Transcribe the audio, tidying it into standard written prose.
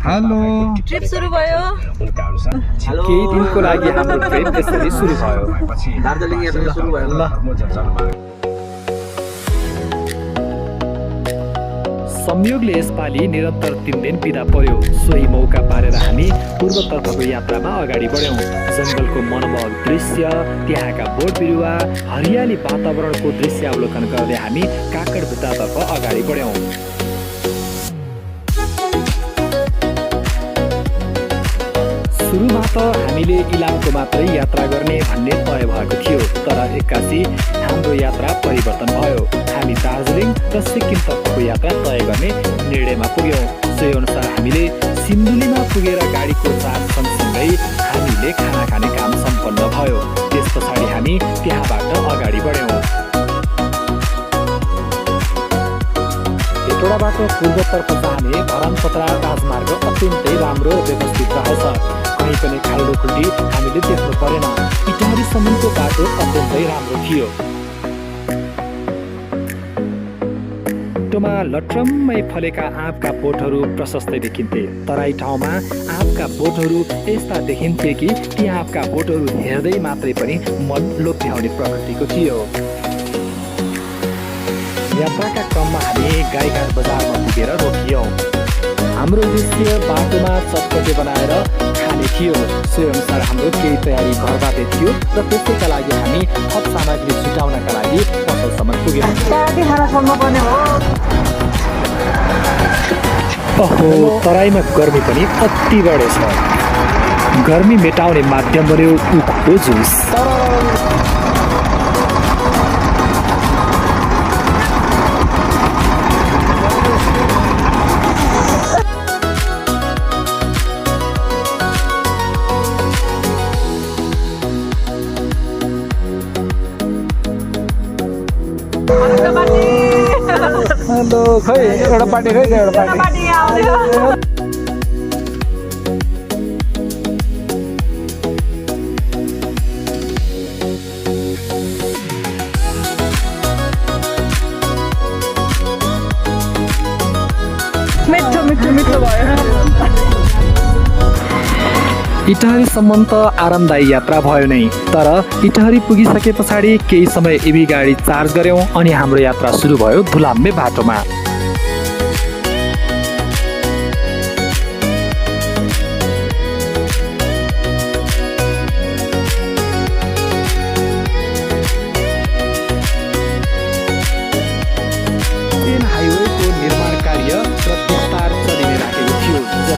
Hello trip सुरु भयो। केही दिनको लागि हाम्रो ट्रिप त्यसरी सुरु भयो। दार्जिलिङ यात्रा सुरु भयो। ल संयोगले यसपालि निरन्तर 3 दिन बिदा पर्यो। सोही मौका पारेर हामी पूर्वतर्फको यात्रामा अगाडि बढ्यौँ। जङ्गलको मनमोहक दृश्य, त्यहाँका बोट बिरुवा, हरियाली वातावरणको दृश्यावलोकन गर्दै हामी काकडभिट्टातर्फ अगाडि बढ्यौँ। सुरुमा त हामीले इलामको मात्रै यात्रा गर्ने भन्ने तय भएको थियो, तर एक्कासी हाम्रो यात्रा परिवर्तन भयो। हामी दार्जिलिङ र सिक्किम तर्फको यात्रा तय गर्ने निर्णयमा पुग्यौँ। सोही अनुसार हामीले सिन्धुलीमा पुगेर गाडीको चार्ज सँगसँगै हामीले खाना खाने काम सम्पन्न भयो। त्यस पछाडि हामी त्यहाँबाट अगाडि बढ्यौँ। हेटौडाबाट पूर्वतर्फ जाने धरानपत्रा राजमार्ग अत्यन्तै राम्रो व्यवस्थित रहेछ। कहीँ पनि खाल्डो खुल्टी हामीले देख्नु परेन। इटारीसम्मको बाटो अत्यन्तै राम्रो थियो। बाटोमा लट्रम्मै फलेका आँपका बोटहरू प्रशस्तै देखिन्थे। तराई ठाउँमा आँपका बोटहरू यस्ता देखिन्थे कि ती आँपका बोटहरू हेर्दै मात्रै पनि मन लोभ्याउने प्रकृतिको थियो। यात्राका क्रममा हामी गाईघाट बजारमा पुगेर रोकियौँ। हाम्रो उद्देश्य बाटोमा चटपटे बनाएर खाने थियो। सोही अनुसार हाम्रो केही तयारी घरबाटै थियो र त्यसैका लागि हामी थप सामग्री छुटाउनका लागि पसलसम्म पुग्यौँ। अहो, तराईमा गर्मी पनि अति बढेछ। गर्मी मेटाउने माध्यम बन्यो उखुको जुस। हेलो, खै एउटा पार्टी खै एउटा पार्टी मिठो मिठो मिठो भयो। इटहरीसम्म त आरामदायी यात्रा भयो नै, तर इटहरी पुगिसके पछाडि केही समय इभी गाडी चार्ज गर्यौँ अनि हाम्रो यात्रा सुरु भयो धुलाम्बे बाटोमा।